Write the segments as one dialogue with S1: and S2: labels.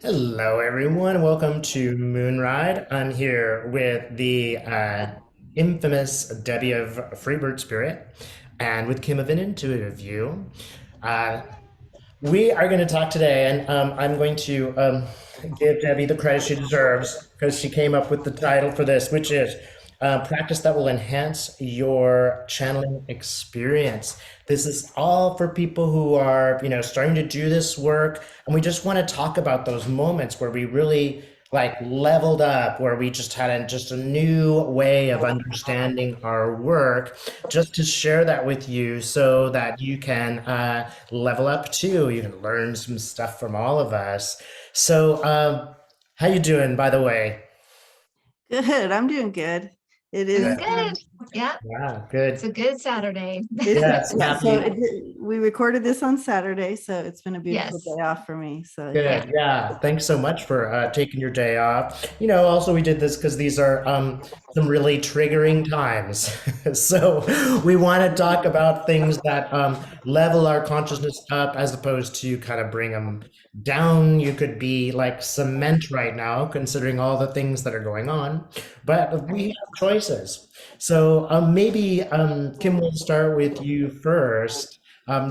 S1: Hello, everyone. Welcome to Moonride. I'm here with the infamous Debbie of Freebird Spirit and with Kim of an Intuitiview. Uh, we are going to talk today, and I'm going to give Debbie the credit she deserves because she came up with the title for this, which is Practice That Will Enhance Your Channeling Experience. This is all for people who are, starting to do this work, and we just want to talk about those moments where we really like leveled up, where we just had just a new way of understanding our work, just to share that with you so that you can level up too. You can learn some stuff from all of us. So how you doing, by the way?
S2: Good. I'm doing good. It
S1: Good.
S2: is,
S3: Doing good. Yeah,
S1: Wow,
S3: it's
S1: good.
S3: a good Saturday.
S1: Yes, happy.
S2: we recorded this on Saturday, so it's been a beautiful
S3: Yes.
S2: day off for me. So yeah.
S3: Yeah.
S1: Good. Yeah. Thanks so much for taking your day off. Also we did this because these are some really triggering times. So we want to talk about things that level our consciousness up as opposed to kind of bring them down. You could be like cement right now, considering all the things that are going on, but we
S3: Right.
S1: have choices. So maybe Kim, will start with you first,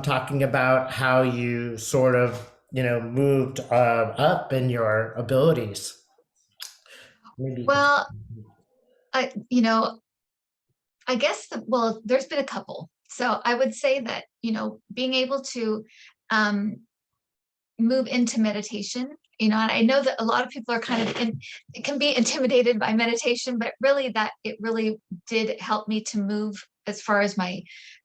S1: talking about how you sort of moved up in your abilities. Maybe you could.
S3: Well, I, I guess there's been a couple. So I would say that, being able to um, move into meditation, and I know that a lot of people are it can be intimidated by meditation, but really it really did help me to move as far as my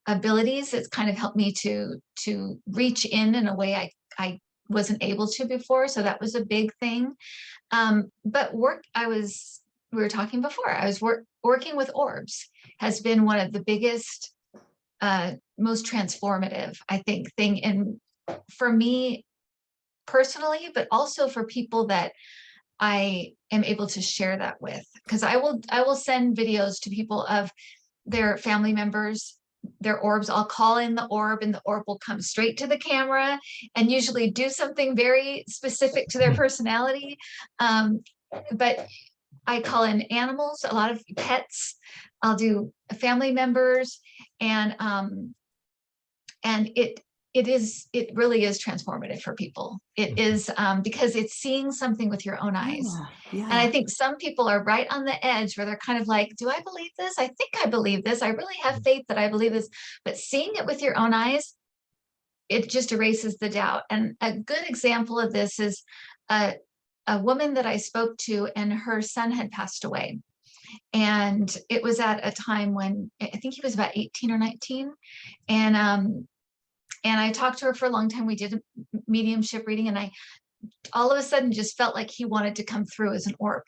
S3: abilities. It's kind of helped me to reach in a way I wasn't able to before. So that was a big thing. But we were talking before, working with orbs has been one of the biggest, most transformative, I think, thing. And for me personally, but also for people that I am able to share that with, because I will send videos to people of their family members, their orbs. I'll call in the orb and the orb will come straight to the camera and usually do something very specific to their personality. But I call in animals, a lot of pets. I'll do family members, and it really is transformative for people. It is, because it's seeing something with your own eyes.
S2: Yeah.
S3: And I
S2: Yeah.
S3: think some people are right on the edge where they're kind of like, do I believe this? I think I believe this. I really have faith that I believe this. But seeing it with your own eyes, it just erases the doubt. And a good example of this is a, a woman that I spoke to, and her son had passed away. And it was at a time when I think he was about 18 or 19. And and I talked to her for a long time. We did a mediumship reading, and I all of a sudden just felt like he wanted to come through as an orb.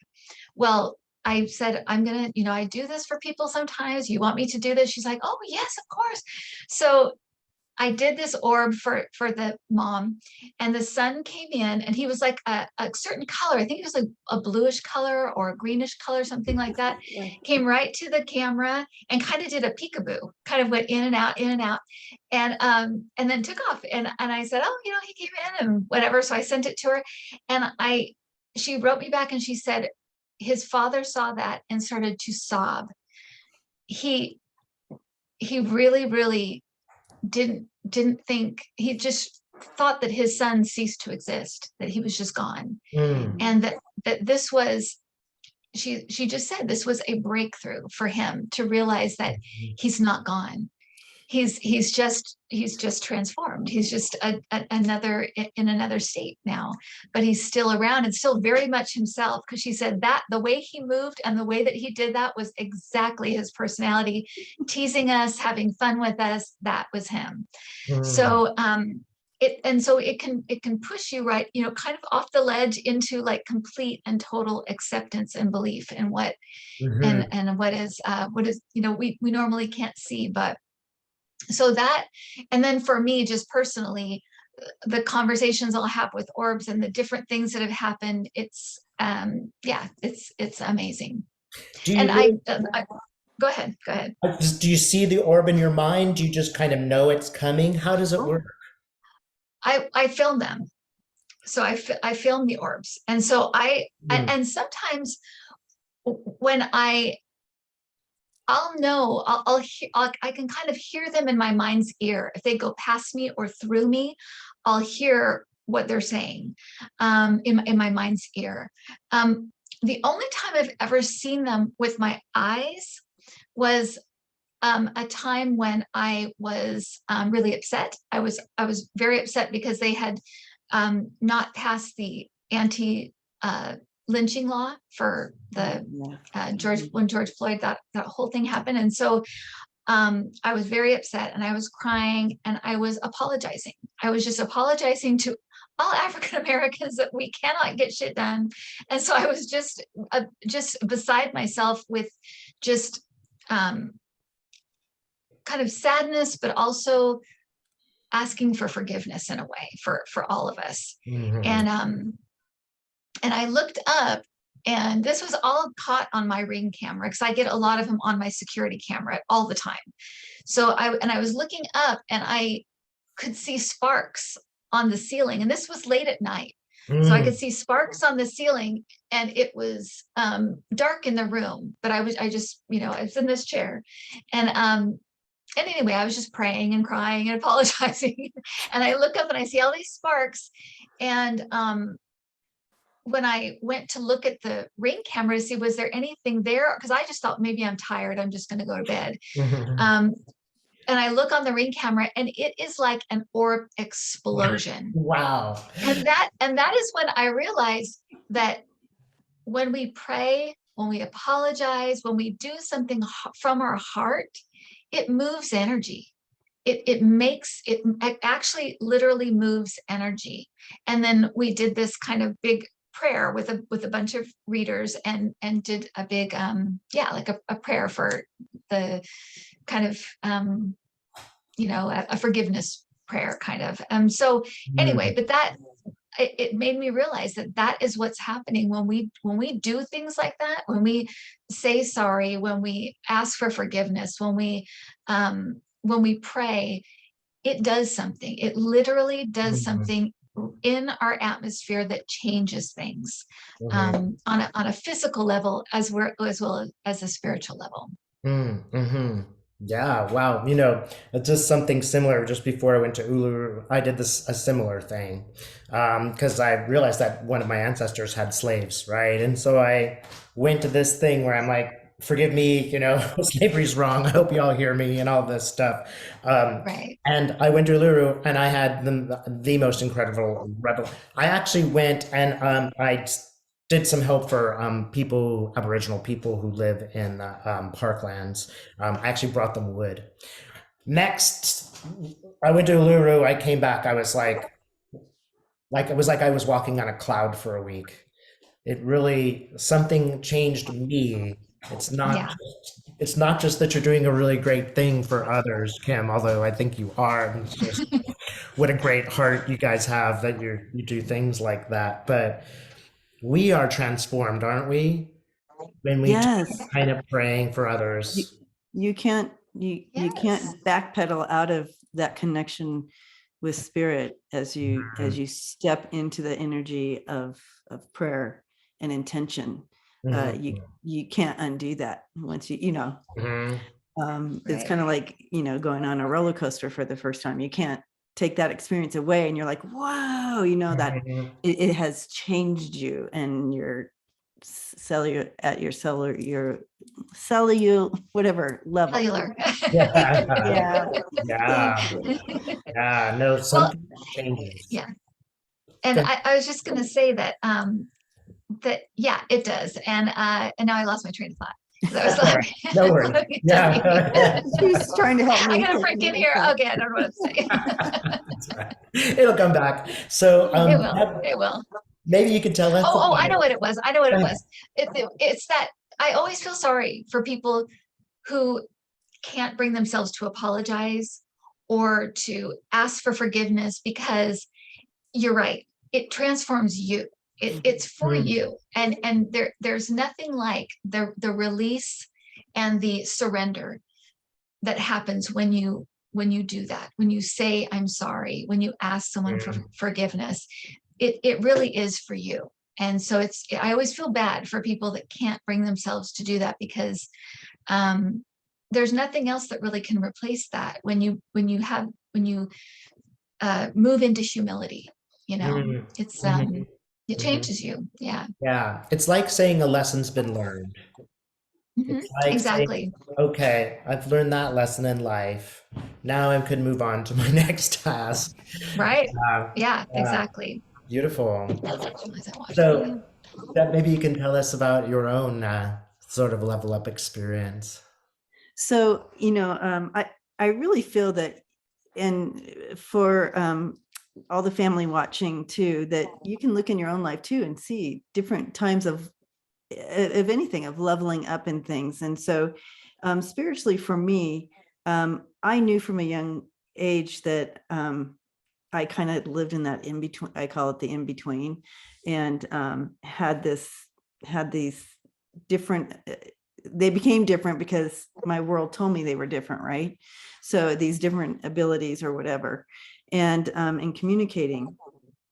S3: Well, I said, I'm gonna, I do this for people sometimes. You want me to do this? She's like, oh yes, of course. So I did this orb for the mom, and the son came in, and he was like a certain color. I think it was like a bluish color or a greenish color, something like that. Came right to the camera and kind of did a peekaboo, kind of went in and out, and then took off. And I said, oh, he came in and whatever. So I sent it to her, and she wrote me back and she said his father saw that and started to sob. He he really, really didn't think, he just thought that his son ceased to exist, that he was just gone.
S1: Mm,
S3: And that this was, she just said this was a breakthrough for him to realize that he's not gone. He's just transformed. He's just another, in another state now, but he's still around and still very much himself. Because she said that the way he moved and the way that he did that was exactly his personality, teasing us, having fun with us. That was him.
S1: mm,
S3: So so it can push you right, kind of off the ledge into like complete and total acceptance and belief in what,
S1: mhm,
S3: and what is we normally can't see. But so that, and then for me just personally, the conversations I'll have with orbs and the different things that have happened, yeah, it's amazing.
S1: do you
S3: And go ahead.
S1: do you see the orb in your mind? Do you just kind of know it's coming? How does it work?
S3: I film them. so I film the orbs. And so and sometimes when I'll know, I can kind of hear them in my mind's ear. If they go past me or through me, I'll hear what they're saying in my mind's ear. The only time I've ever seen them with my eyes was a time when I was really upset. I was very upset because they had not passed the anti lynching law for the when George Floyd, that whole thing happened. And so I was very upset and I was crying and I was apologizing. I was just apologizing to all African Americans that we cannot get shit done. And so I was just beside myself with just kind of sadness, but also asking for forgiveness in a way for all of us. And I looked up, and this was all caught on my Ring camera because I get a lot of them on my security camera all the time. So I was looking up and I could see sparks on the ceiling, and this was late at night. So I could see sparks on the ceiling, and it was dark in the room, but I was in this chair. And anyway, I was just praying and crying and apologizing. And I look up and I see all these sparks. And when I went to look at the Ring camera to see, was there anything there? Because I just thought maybe I'm tired, I'm just going to go to bed. And I look on the Ring camera and it is like an orb explosion.
S1: Wow.
S3: And that is when I realized that when we pray, when we apologize, when we do something from our heart, it moves energy. It actually literally moves energy. And then we did this kind of big prayer with a bunch of readers and did a big like a prayer for the kind of a forgiveness prayer kind of. So anyway, but it made me realize that is what's happening when we do things like that, when we say sorry, when we ask for forgiveness, when we pray. It does something. It literally does something in our atmosphere that changes things on a physical level as well as a spiritual level.
S1: Yeah, wow. It's just something similar. Just before I went to Uluru, I did a similar thing because I realized that one of my ancestors had slaves, right? And so I went to this thing where I'm like, forgive me, slavery's wrong. I hope you all hear me and all this stuff.
S3: Right.
S1: And I went to Uluru and I had the most incredible rebel. I actually went and I did some help for Aboriginal people who live in parklands. I actually brought them wood. Next, I went to Uluru. I came back. I was like it was like I was walking on a cloud for a week. It really, something changed me. It's not it's not just that you're doing a really great thing for others, Kim, although I think you are. It's just what a great heart you guys have that you do things like that. But we are transformed, aren't we? When we do that kind of praying for others.
S2: You can't backpedal out of that connection with spirit as you step into the energy of prayer and intention. You can't undo that once it's kind of like going on a roller coaster for the first time. You can't take that experience away and you're like, whoa, that it has changed you and your cellular whatever level.
S3: Cellular.
S1: No, something changes.
S3: Yeah. And I was just going to say that it does. And now I lost my train of thought. That was like,
S1: no worries. Yeah.
S2: She's trying to help me.
S3: I'm going to forget here. Okay, I don't know what to say.
S1: That's right. It'll come back. So
S3: it will.
S1: Maybe you could tell us.
S3: I know what it was. It's that I always feel sorry for people who can't bring themselves to apologize or to ask for forgiveness, because you're right. It transforms you. It's for you. And there's nothing like the release and the surrender that happens when you do that, when you say, I'm sorry, when you ask someone for forgiveness. it really is for you. And so I always feel bad for people that can't bring themselves to do that, because there's nothing else that really can replace that when you move into humility.
S1: Mm,
S3: It's
S1: mhm,
S3: it
S1: mhm.
S3: changes you. Yeah.
S1: Yeah, it's like saying a lesson's been learned. It's like saying,
S3: Exactly.
S1: okay, I've learned that lesson in life. Now I can move on to my next task.
S3: Right.
S1: Uh,
S3: Yeah,
S1: uh,
S3: exactly.
S1: Beautiful.
S3: As I watch the
S1: So
S3: video.
S1: that maybe you can tell us about your own sort of level up experience.
S2: So, I really feel that, and for all the family watching too, that you can look in your own life too and see different times of anything, of leveling up in things. And so spiritually for me, I knew from a young age that I kind of lived in that in between. I call it the in between, and had these different. They became different because my world told me they were different, right? So these different abilities or whatever, and in communicating.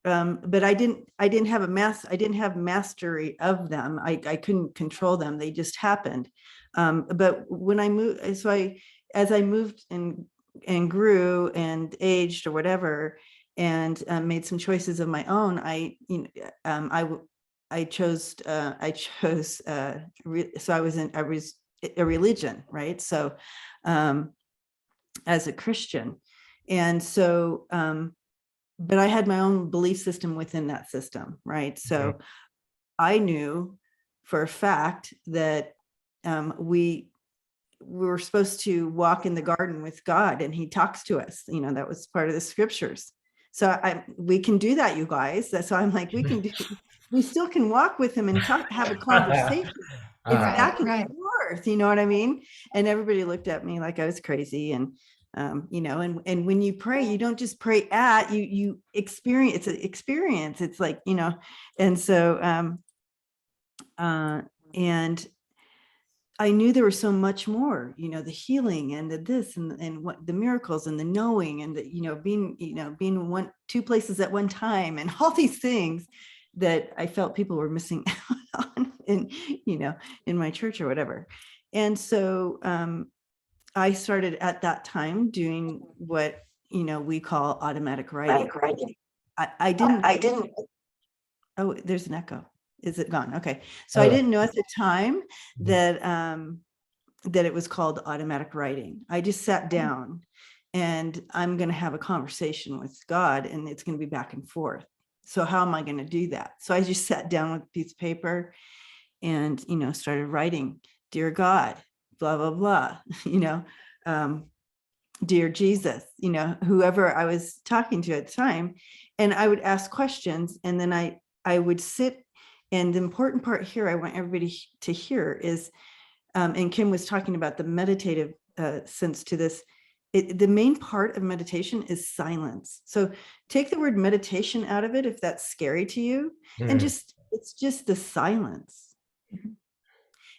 S2: But I didn't have mastery of them. I couldn't control them. They just happened. But when I moved, as I moved and grew and aged or whatever, and made some choices of my own, I chose so I was a religion, right? So as a Christian, and so but I had my own belief system within that system, right?
S1: Mhm.
S2: So I knew for a fact that we were supposed to walk in the garden with God, and He talks to us. That was part of the scriptures. So we can do that, you guys. So I'm like, we still can walk with Him and have a conversation. It's
S1: Ah,
S3: Right,
S2: back and
S3: right.
S2: forth, you know what I mean? And everybody looked at me like I was crazy. And and when you pray, you don't just pray you experience. It's an experience. It's like, and so and I knew there was so much more, the healing and the this and what the miracles and the knowing and the, being two places at one time and all these things that I felt people were missing out on in my church or whatever. And so I started at that time doing what, we call automatic writing. I didn't, oh, there's an echo. Is it gone? Okay. So I
S1: oh,
S2: didn't know at the time
S1: mhm.
S2: that it was called automatic writing. I just sat down and I'm going to have a conversation with God, and it's going to be back and forth. So how am I going to do that? So I just sat down with a piece of paper and, started writing, dear God, blah, blah, blah, dear Jesus, whoever I was talking to at the time. And I would ask questions, and then I would sit. And the important part here I want everybody to hear is, and Kim was talking about the meditative sense to this. The main part of meditation is silence. So take the word meditation out of it if that's scary to you, and
S1: Mhm,
S2: it's just the silence. And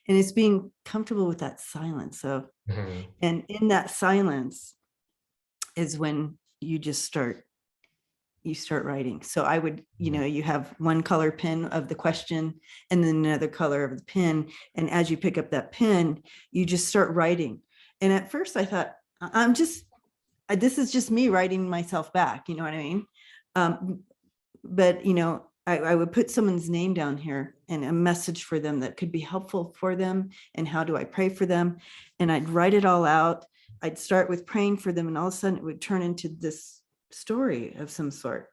S2: it's being comfortable with that silence. So,
S1: mhm,
S2: and in that silence is when you start writing. So I would, you have one color pen of the question and then another color of the pen. And as you pick up that pen, you just start writing. And at first I thought, this is just me writing myself back. You know what I mean? But, I would put someone's name down here and a message for them that could be helpful for them. And how do I pray for them? And I'd write it all out. I'd start with praying for them, and all of a sudden it would turn into this story of some sort.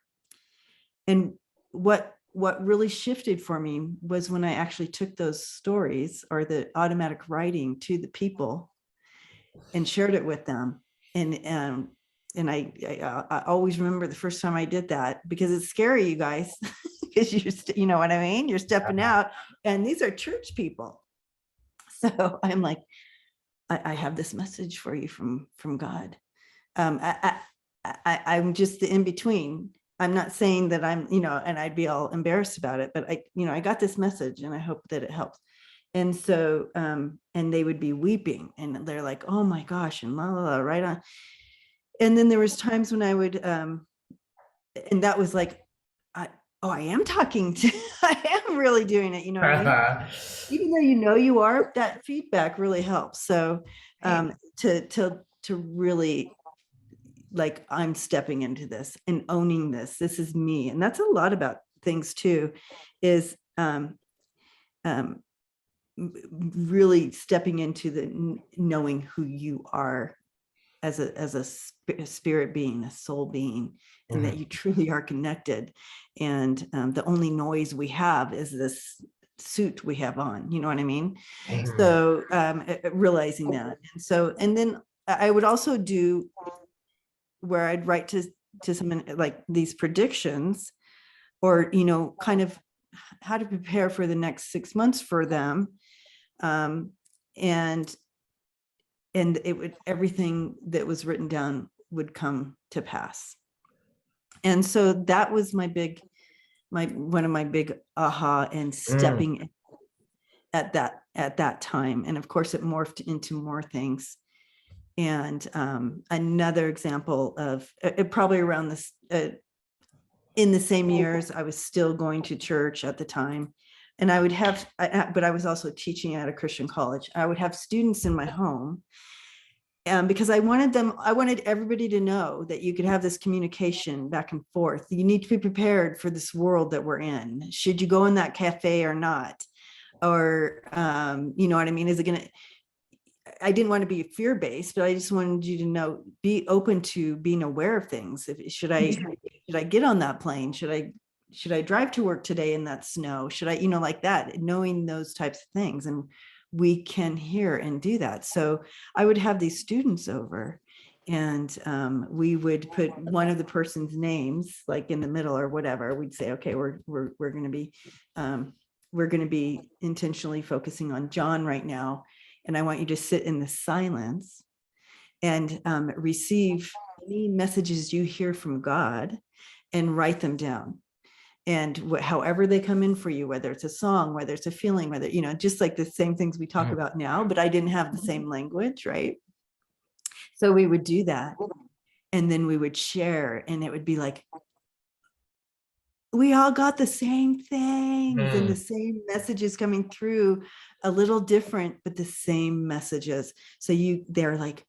S2: And what really shifted for me was when I actually took those stories or the automatic writing to the people and shared it with them. And I always remember the first time I did that, because it's scary, you guys, because you know what I mean? You're stepping out, and these are church people. So I'm like, I have this message for you from God. I'm just the in between. I'm not saying that I'm, and I'd be all embarrassed about it, but I got this message and I hope that it helps. And so, and they would be weeping and they're like, oh my gosh, and la, la, la, right on. And then there was times when I would, and that was like, oh, I am talking to, I am really doing it. You know what I mean? Even though you are, that feedback really helps. So to really, like, I'm stepping into this and owning this. This is me. And that's a lot about things too, is um, really stepping into the knowing who you are as a spirit being, a soul being, and that you truly are connected. And the only noise we have is this suit we have on, you know what I mean? So realizing that. And so, and then I would also do where I'd write to someone like these predictions, or, you know, kind of how to prepare for the next 6 months for them. And it would, everything that was written down would come to pass. And so that was one of my big aha and stepping at that time. And of course it morphed into more things. And another example of probably around this, in the same years, I was still going to church at the time. And I would have, but I was also teaching at a Christian college. I would have students in my home, because I wanted everybody to know that you could have this communication back and forth. You need to be prepared for this world that we're in. Should you go in that cafe or not? Or, you know what I mean? Is it going to, I didn't want to be fear-based, but I just wanted you to know, be open to being aware of things. Should I get on that plane? Should I drive to work today in that snow? Should I, you know, like that, knowing those types of things. And we can hear and do that. So I would have these students over, and we would put one of the person's names like in the middle or whatever. We'd say, okay, we're going to be intentionally focusing on John right now. And I want you to sit in the silence and receive any messages you hear from God and write them down. And however they come in for you, whether it's a song, whether it's a feeling, whether, you know, just like the same things we talk about now, but I didn't have the same language, right? So we would do that. And then we would share, and it would be like, we all got the same things and the same messages coming through, a little different, but the same messages. So they're like,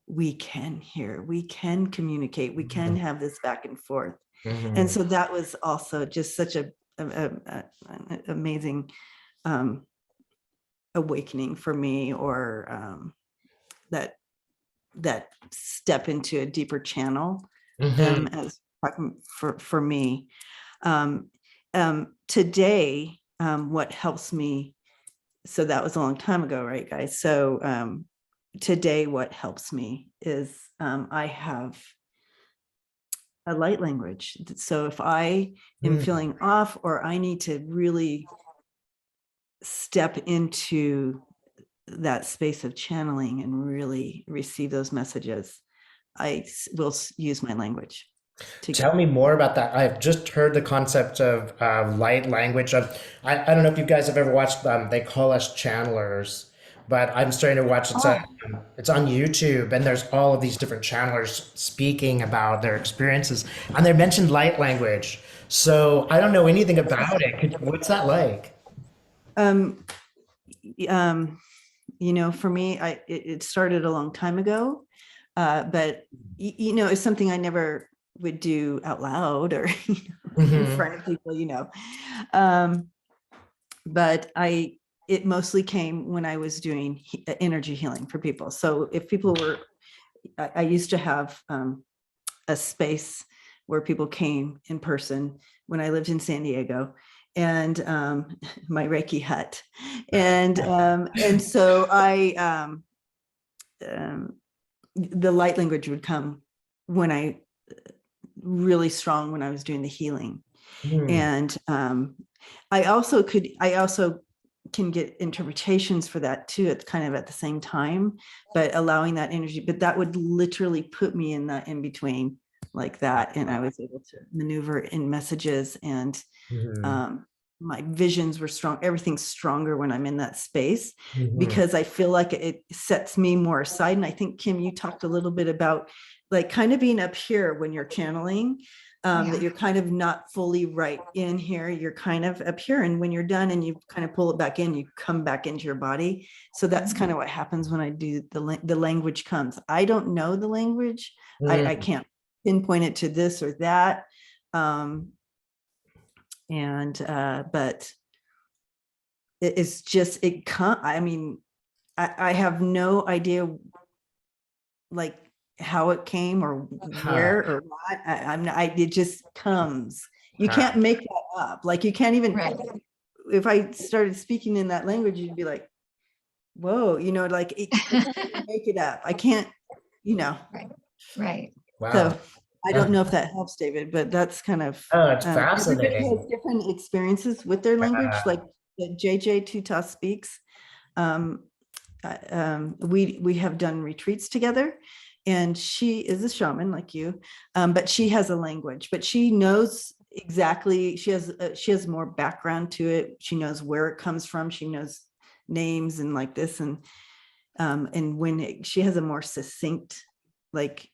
S2: we can hear, we can communicate, we can have this back and forth. And so that was also just such an amazing awakening for me, or that step into a deeper channel, as for me. Today, what helps me, so that was a long time ago, right, guys? So today, what helps me is I have a light language. So if I am feeling off, or I need to really step into that space of channeling and really receive those messages, I will use my language.
S1: Tell me more about that. I've just heard the concept of light language. I don't know if you guys have ever watched, they call us channelers, but I'm starting to watch, it's on YouTube, and there's all of these different channelers speaking about their experiences, and they mentioned light language. So I don't know anything about it. What's that like?
S2: Um, you know, for me, it started a long time ago, but you know, it's something I never would do out loud, or in front of people, you know. But it mostly came when I was doing energy healing for people. So if people were, I used to have a space where people came in person when I lived in San Diego, and my Reiki hut. And so the light language would come when I really strong when I was doing the healing. And I also can get interpretations for that too. It's kind of at the same time, but allowing that energy, but that would literally put me in that in between like that. And I was able to maneuver in messages, and my visions were strong. Everything's stronger when I'm in that space, because I feel like it sets me more aside. And I think, Kim, you talked a little bit about like kind of being up here when you're channeling, that
S3: Yeah.
S2: you're kind of not fully right in here. You're kind of up here. And when you're done and you kind of pull it back in, you come back into your body. So that's kind of what happens when I do the language comes. I don't know the language. I
S1: Mm.
S2: can't pinpoint it to this or that. But it's just, I mean, I have no idea like how it came or
S1: Huh.
S2: where or what. It just comes. You
S1: Huh.
S2: can't make that up. Like you can't even,
S3: Right.
S2: if I started speaking in that language, you'd be like, whoa, like I can't make it up. I can't, you know.
S3: Right. Right.
S1: Wow.
S2: So I
S1: Uh,
S2: don't know if that helps, David, but that's kind of,
S1: oh, it's
S2: everybody
S1: fascinating.
S2: has different experiences with their language. Like JJ Tuta speaks. Um, we have done retreats together, and she is a shaman like you, but she has a language, but she knows exactly, she has more background to it. She knows where it comes from. She knows names and like this, and when she has a more succinct like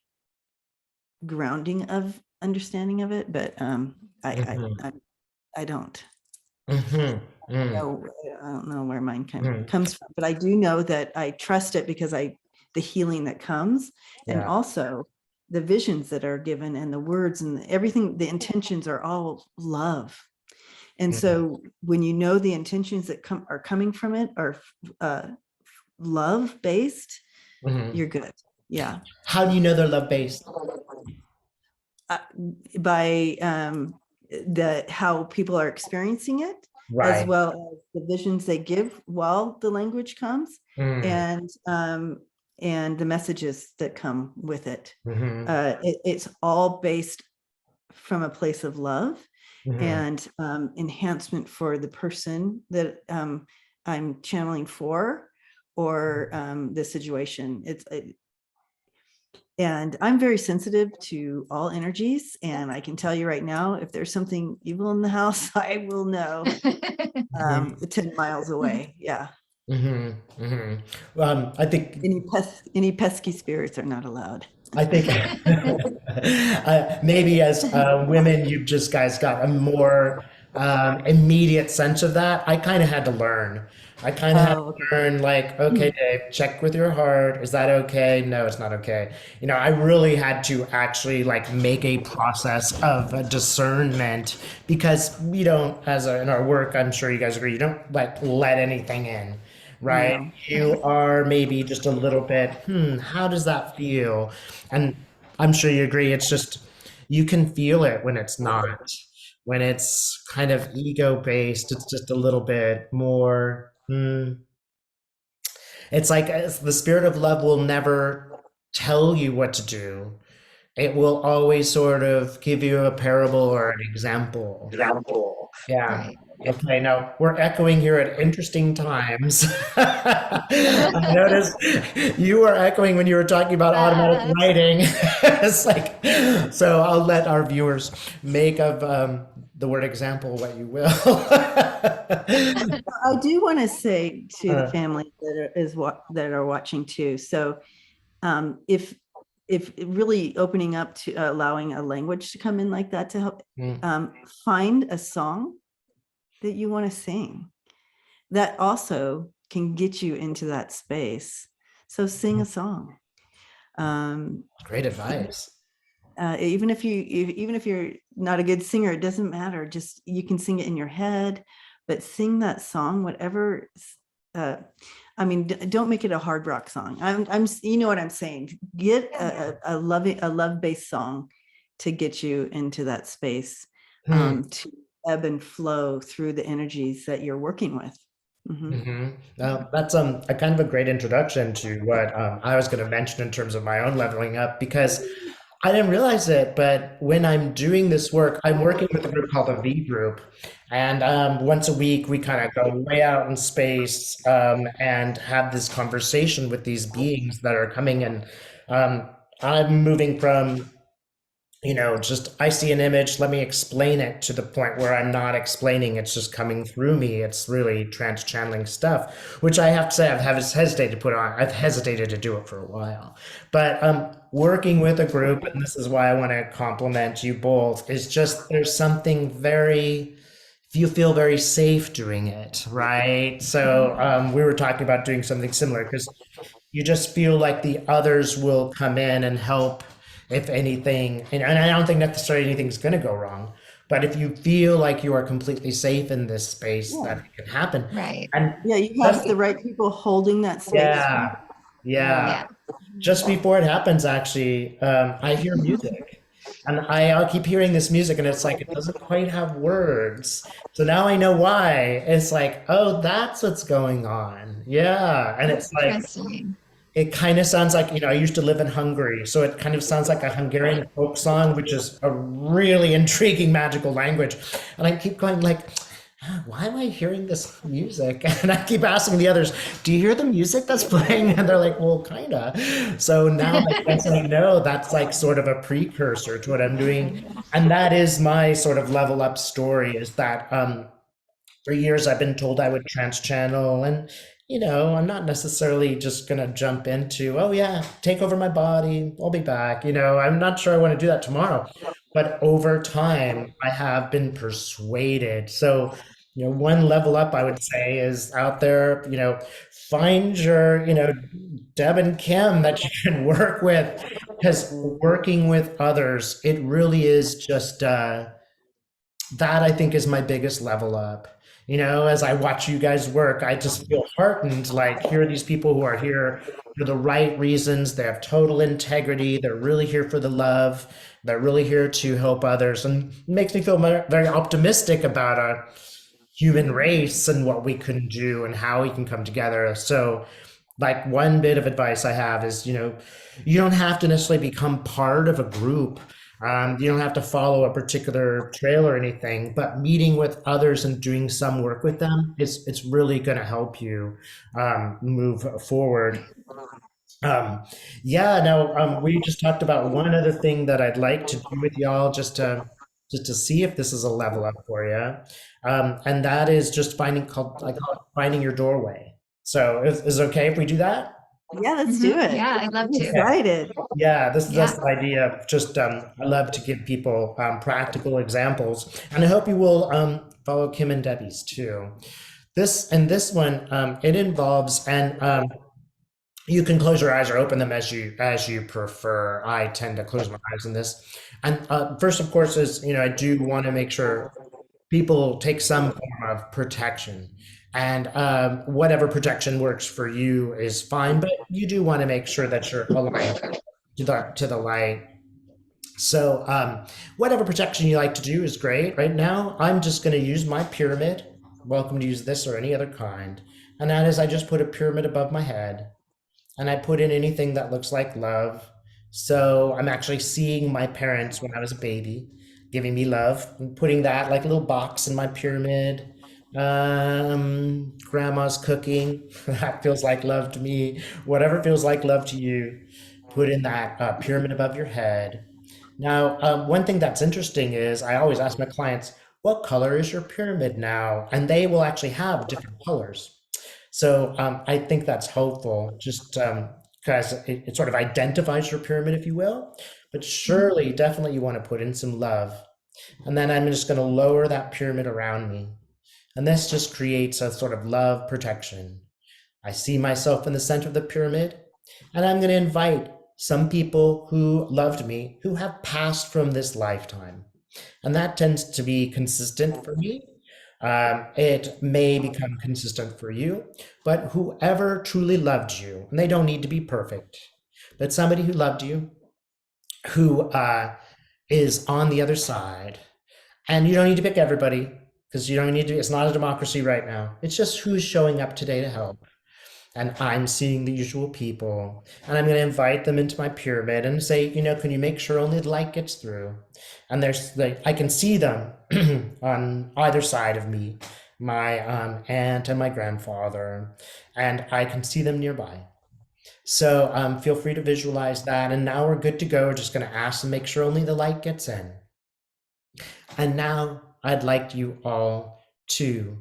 S2: grounding of understanding of it, but I,
S1: Mhm.
S2: I I don't
S1: Mhm. Mm.
S2: know, I don't know where mine
S1: Mhm.
S2: comes from, but I do know that I trust it because the healing that comes, and
S1: Yeah.
S2: also the visions that are given and the words and everything, the intentions are all love. And
S1: Mhm.
S2: so when you know the intentions that are coming from it are uh, love based,
S1: Mhm.
S2: you're good. Yeah.
S1: How do you know they're love based?
S2: uh, by how people are experiencing it, as
S1: Right.
S2: well as the visions they give while the language comes,
S1: Mm.
S2: and the messages that come with it.
S1: Mhm.
S2: It's all based from a place of love
S1: Mhm.
S2: and enhancement for the person that I'm channeling for, or the situation. And I'm very sensitive to all energies. And I can tell you right now, if there's something evil in the house, I will know
S1: Mhm.
S2: 10 miles away. Yeah.
S1: Mhm. Mhm. I think
S2: Any pesky spirits are not allowed.
S1: I think maybe as women, you just guys got a more immediate sense of that. I kind of had to learn. I kind of had
S2: Oh, okay.
S1: to learn, like, okay, Dave, check with your heart. Is that okay? No, it's not okay. I really had to actually like make a process of discernment because we don't, in our work, I'm sure you guys agree, you don't like let anything in, right?
S2: No.
S1: You are maybe just a little bit, how does that feel? And I'm sure you agree, it's just, you can feel it when it's not. When it's kind of ego based, it's just a little bit more, it's like the spirit of love will never tell you what to do. It will always sort of give you a parable or an example. Yeah.
S3: Right.
S1: Okay, now we're echoing here at interesting times. I noticed you were echoing when you were talking about automatic
S3: That's
S1: writing. It's like, so I'll let our viewers make of the word example what you will.
S2: I do want to say to the
S1: Uh,
S2: family that are watching too. So if really opening up to allowing a language to come in like that to help,
S1: mm,
S2: find a song that you want to sing that also can get you into that space. So sing a song. Um,
S1: Great advice.
S2: even if you're not a good singer, it doesn't matter. Just you can sing it in your head, but sing that song, whatever. Uh, I mean, don't make it a hard rock song. You know what I'm saying. Get a love based song to get you into that space,
S1: Hmm.
S2: to ebb and flow through the energies that you're working with. Mhm.
S1: That's a kind of a great introduction to what I was going to mention in terms of my own leveling up because I didn't realize it, but when I'm doing this work, I'm working with a group called the V Group, and once a week we kind of go way out in space and have this conversation with these beings that are coming in. I'm moving from just I see an image, let me explain it to the point where I'm not explaining, it's just coming through me. It's really trans channeling stuff, which I have to say hesitated to put on. I've hesitated to do it for a while. But working with a group, and this is why I want to compliment you both, is just there's something very you feel very safe doing it, right? So we were talking about doing something similar because you just feel like the others will come in and help if anything, and I don't think necessarily anything's going to go wrong, but if you feel like you are completely safe in this space,
S2: Yeah.
S1: that it can happen.
S3: Right.
S1: And
S2: Yeah, you
S1: just,
S2: have the right people holding that space for you.
S1: yeah,
S2: Yeah.
S3: Yeah.
S1: yeah. Just before it happens, actually, I hear music. And I'll keep hearing this music, and it's like it doesn't quite have words. So now I know why. It's like, oh, that's what's going on. Yeah. And it's like,
S3: Interesting.
S1: it kind of sounds like, I used to live in Hungary, so it kind of sounds like a Hungarian folk song, which is a really intriguing magical language. And I keep going like, why am I hearing this music? And I keep asking the others, do you hear the music that's playing? And they're like, well, kinda. So now I guess I know that's like sort of a precursor to what I'm doing. And that is my sort of level up story, is that for years I've been told I would trans channel, and I'm not necessarily just gonna jump into, oh yeah, take over my body, I'll be back. I'm not sure I want to do that tomorrow. But over time I have been persuaded. So, one level up I would say is out there, find your, Deb and Kim that you can work with, because working with others, it really is just that I think is my biggest level up. As I watch you guys work, I just feel heartened. Like, here are these people who are here for the right reasons. They have total integrity. They're really here for the love. They're really here to help others, and it makes me feel very optimistic about our human race and what we can do and how we can come together. So, like, one bit of advice I have is, you don't have to necessarily become part of a group. You don't have to follow a particular trail or anything, but meeting with others and doing some work with them is it's really going to help you move forward. Um, yeah, now we just talked about one other thing that I'd like to do with y'all, just to see if this is a level up for you, and that is just I call it finding your doorway. So is it okay if we do that?
S2: Yeah, let's do it.
S3: Yeah, I'd love
S2: I'm
S3: to.
S1: Okay.
S2: excited.
S1: Yeah, this is
S3: Yeah.
S1: that's the idea of just I love to give people practical examples, and I hope you will follow Kim and Debbie's too. This one, it involves, and you can close your eyes or open them as you prefer. I tend to close my eyes in this. And first, of course, is, I do want to make sure people take some form of protection, and whatever protection works for you is fine. But you do want to make sure that you're aligned to the light. So whatever protection you like to do is great. Right now, I'm just going to use my pyramid. Welcome to use this or any other kind. And that is, I just put a pyramid above my head, and I put in anything that looks like love. So I'm actually seeing my parents when I was a baby, giving me love, and putting that like a little box in my pyramid. Grandma's cooking, that feels like love to me. Whatever feels like love to you, put in that pyramid above your head. Now, one thing that's interesting is I always ask my clients, what color is your pyramid now? And they will actually have different colors. So I think that's helpful, just because it sort of identifies your pyramid, if you will. But surely, definitely, you want to put in some love. And then I'm just going to lower that pyramid around me. And this just creates a sort of love protection. I see myself in the center of the pyramid, and I'm going to invite some people who loved me who have passed from this lifetime. And that tends to be consistent for me. It may become consistent for you, but whoever truly loved you, and they don't need to be perfect, but somebody who loved you, who is on the other side, and you don't need to pick everybody, because you don't need to, it's not a democracy right now. It's just who's showing up today to help. And I'm seeing the usual people, and I'm going to invite them into my pyramid and say, can you make sure only the light gets through? And there's like, I can see them on either side of me, my aunt and my grandfather, and I can see them nearby. So feel free to visualize that. And now we're good to go. We're just going to ask and make sure only the light gets in. And now I'd like you all to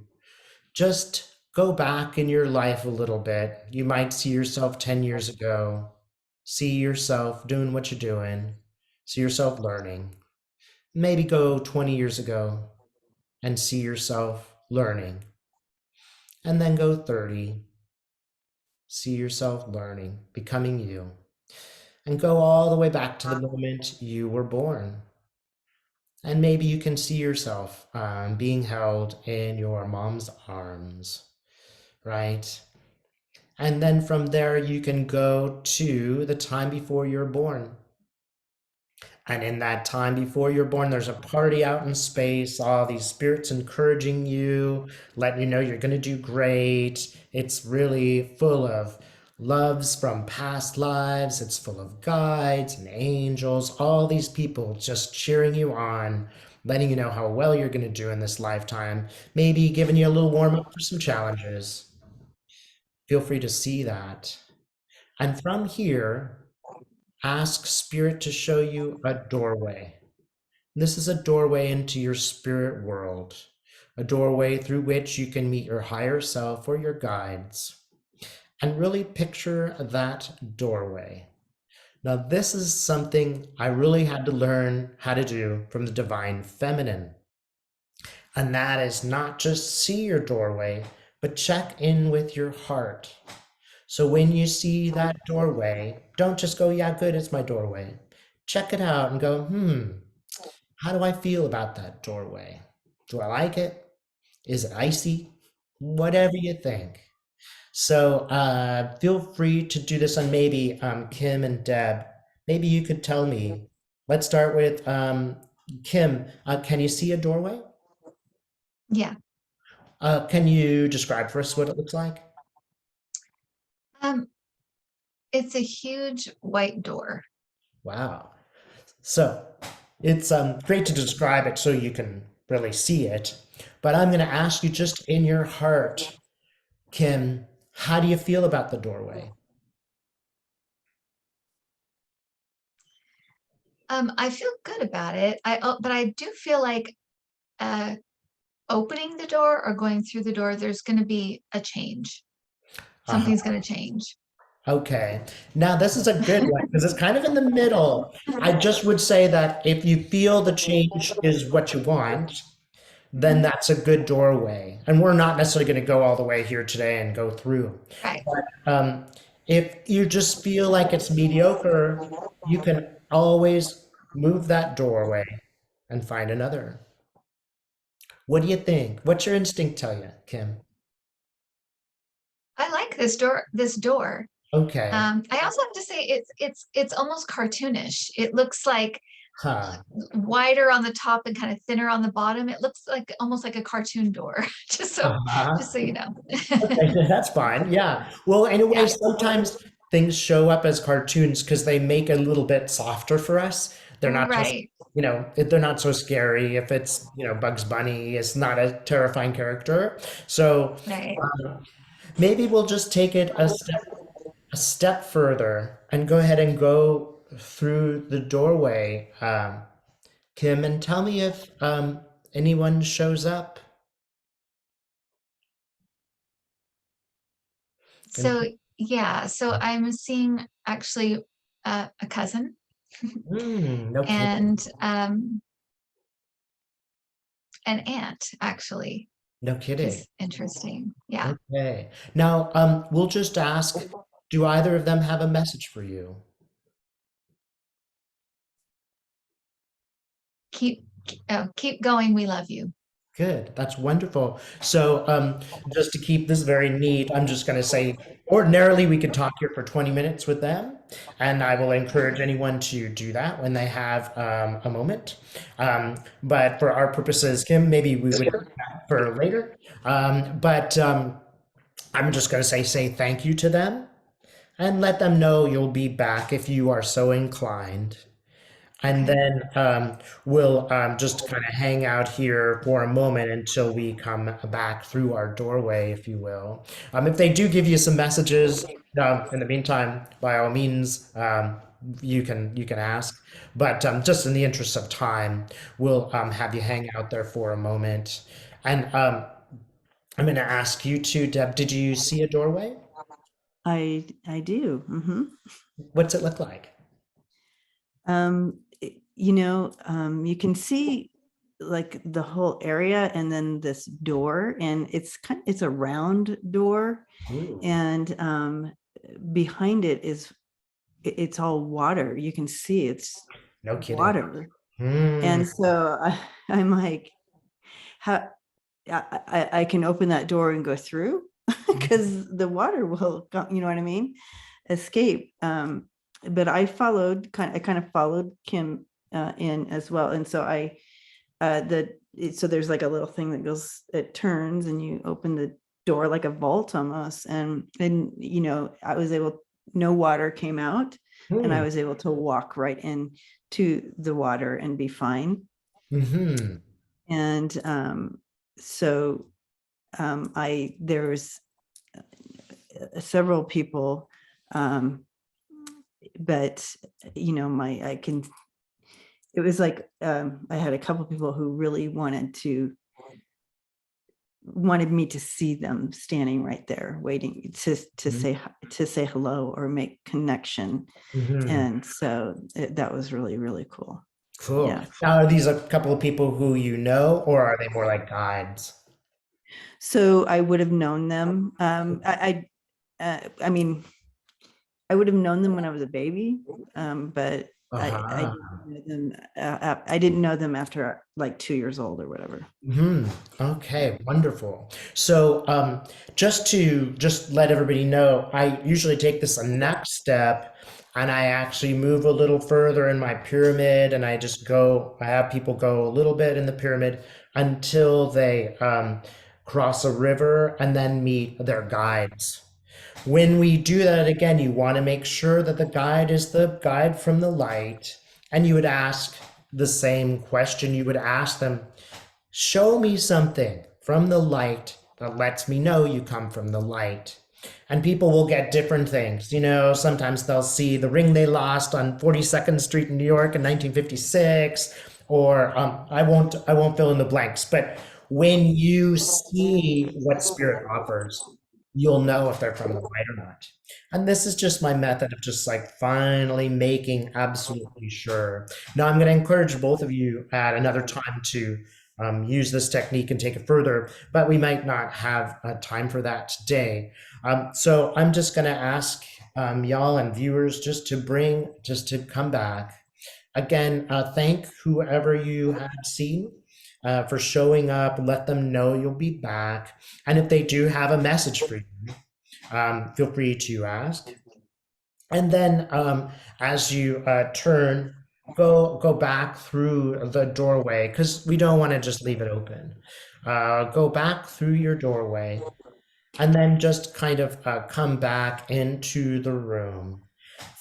S1: just go back in your life a little bit. You might see yourself 10 years ago, see yourself doing what you're doing, see yourself learning. Maybe go 20 years ago and see yourself learning. And then go 30, see yourself learning, becoming you. And go all the way back to the moment you were born. And maybe you can see yourself being held in your mom's arms, right? And then from there, you can go to the time before you're born. And in that time before you're born, there's a party out in space, all these spirits encouraging you, letting you know you're going to do great. It's really full of loves from past lives. It's full of guides and angels, all these people just cheering you on, letting you know how well you're going to do in this lifetime, maybe giving you a little warm up for some challenges. Feel free to see that. And from here, ask Spirit to show you a doorway. This is a doorway into your spirit world, a doorway through which you can meet your higher self or your guides. And really picture that doorway. Now, this is something I really had to learn how to do from the Divine Feminine. And that is not just see your doorway, but check in with your heart. So when you see that doorway, don't just go, yeah, good, it's my doorway. Check it out and go, how do I feel about that doorway? Do I like it? Is it icy? Whatever you think. So feel free to do this on maybe Kim and Deb. Maybe you could tell me. Let's start with Kim. Can you see a doorway?
S3: Yeah.
S1: Can you describe for us what it looks like?
S3: Um, it's a huge white door.
S1: Wow. So it's great to describe it so you can really see it. But I'm going to ask you just in your heart, Kim, how do you feel about the doorway?
S3: I feel good about it. But I do feel like uh, opening the door or going through the door, there's going to be a change.
S1: Uh-huh.
S3: Something's going to change.
S1: Okay. Now, this is a good one because it's kind of in the middle. I just would say that if you feel the change is what you want, then
S3: Mhm.
S1: that's a good doorway. And we're not necessarily going to go all the way here today and go through.
S3: Right.
S1: If you just feel like it's mediocre, you can always move that doorway and find another. What do you think? What's your instinct tell you, Kim?
S3: I like this door. This door.
S1: Okay.
S3: I also have to say it's almost cartoonish. It looks like
S1: Huh.
S3: wider on the top and kind of thinner on the bottom. It looks like almost like a cartoon door.
S1: Uh-huh.
S3: Just so you know.
S1: Okay, that's fine. Yeah. Well, anyway,
S3: Yeah.
S1: sometimes things show up as cartoons because they make it a little bit softer for us. They're not just,
S3: Right.
S1: they're not so scary. If it's, Bugs Bunny, it's not a terrifying character. So
S3: Right.
S1: maybe we'll just take it a step further and go ahead and go through the doorway, Kim, and tell me if anyone shows up. And,
S3: So yeah, so I'm seeing actually a cousin
S1: no kidding.
S3: and an aunt actually,
S1: No
S3: which
S1: kidding.
S3: is interesting. Yeah.
S1: Okay. Now, we'll just ask, do either of them have a message for you?
S3: Keep keep going. We love you.
S1: Good. That's wonderful. So, just to keep this very neat, I'm just going to say, ordinarily we could talk here for 20 minutes with them, and I will encourage anyone to do that when they have a moment. But for our purposes, Kim, maybe we would do that for later. But I'm just going to say thank you to them and let them know you'll be back if you are so inclined. And
S3: Okay.
S1: then we'll just kind of hang out here for a moment until we come back through our doorway, if you will. If they do give you some messages, In the meantime, by all means, you can ask, but just in the interest of time, we'll have you hang out there for a moment, and I'm going to ask you to, Deb. Did you see a doorway?
S2: I do.
S1: What's it look like?
S2: You can see like the whole area and then this door, and it's a round door,
S1: Ooh,
S2: and behind it is it's all water. You can see it's
S1: no kidding.
S2: water.
S1: Hmm.
S2: And so I'm like, how I can open that door and go through because the water will go, you know what I mean, escape. But I kind of followed Kim in as well. And so so there's like a little thing that goes, it turns and you open the door like a vault almost. And I was able, no water came out, and I
S1: Hmm.
S2: was able to walk right in to the water and be fine.
S1: Hmm.
S2: And so there was several people, but I can, it was like, I had a couple people who really wanted me to see them standing right there waiting to say hello or make connection.
S1: Hmm.
S2: And so that was really, really cool.
S1: Cool.
S2: Yeah.
S1: Now, are these a couple of people who you know, or are they more like guides?
S2: So I would have known them. I mean, I would have known them when I was a baby, but I
S1: Uh-huh.
S2: didn't know them. I didn't know them after like 2 years old or whatever.
S1: Hmm. Okay, wonderful. So, just let everybody know, I usually take this a next step, and I actually move a little further in my pyramid, and I have people go a little bit in the pyramid until they cross a river and then meet their guides. When we do that again, you want to make sure that the guide is the guide from the light, and you would ask the same question. You would ask them, show me something from the light that lets me know you come from the light. And people will get different things. Sometimes they'll see the ring they lost on 42nd Street in New York in 1956, or I won't fill in the blanks. But when you see what spirit offers, you'll know if they're from the light or not. And this is just my method of just like finally making absolutely sure. Now I'm going to encourage both of you at another time to use this technique and take it further, but we might not have time for that today. So I'm just going to ask y'all and viewers just to come back. Again, thank whoever you have seen for showing up. Let them know you'll be back. And if they do have a message for you, feel free to ask. And then as you turn, go back through the doorway because we don't want to just leave it open. Go back through your doorway and then just kind of come back into the room.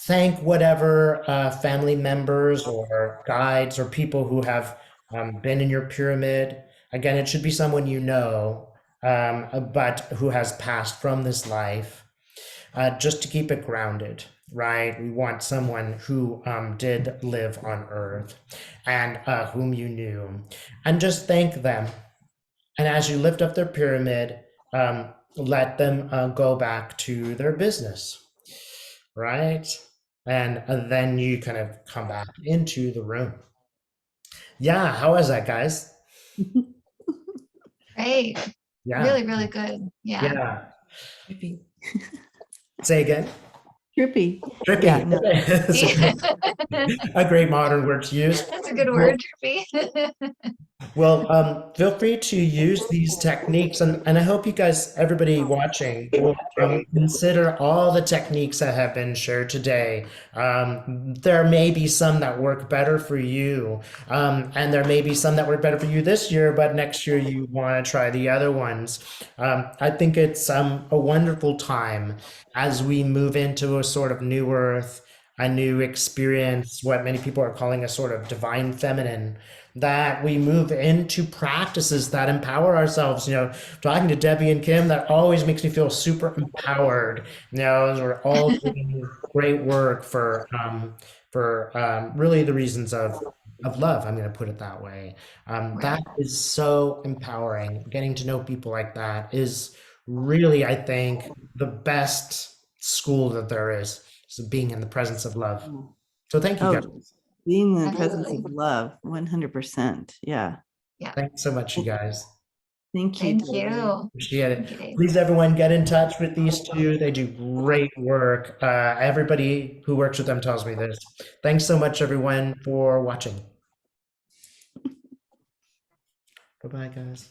S1: Thank whatever family members or guides or people who have been in your pyramid. Again, it should be someone you know, but who has passed from this life, just to keep it grounded, right? We want someone who did live on Earth and whom you knew, and just thank them. And as you lift up their pyramid, let them go back to their business, right? And then you kind of come back into the room. Yeah, how was that, guys?
S3: Great.
S1: Yeah,
S3: Really, really good. Yeah.
S1: yeah.
S2: Trippy.
S1: Say again.
S2: Trippy. Yeah,
S1: Trippy.
S2: no.
S1: Okay. That's
S3: Yeah.
S1: a great modern word to use.
S3: That's a good
S1: Well,
S3: word, Trippy.
S1: Well, feel free to use these techniques, and I hope you guys, everybody watching, will consider all the techniques that have been shared today. There may be some that work better for you, and there may be some that work better for you this year, but next year you want to try the other ones. I think it's a wonderful time as we move into a sort of new earth. a new experience, what many people are calling a sort of divine feminine, that we move into practices that empower ourselves. Talking to Debbie and Kim, that always makes me feel super empowered. We're all doing great work for really the reasons of love. I'm going to put it that way. That
S3: Right.
S1: is so empowering. Getting to know people like that is really, I think, the best school that there is. So being in the presence of love.
S2: Yeah.
S1: So thank you guys.
S2: Oh, being in the presence of
S3: Absolutely.
S2: love, 100%. Yeah.
S3: Yeah.
S1: Thanks so much, you guys.
S2: Thank you,
S3: Thank
S2: David.
S3: you.
S1: Appreciate it.
S3: Thank you, Dave.
S1: Please, everyone, get in touch with these two. They do great work. Everybody who works with them tells me this. Thanks so much, everyone, for watching. Bye bye, guys.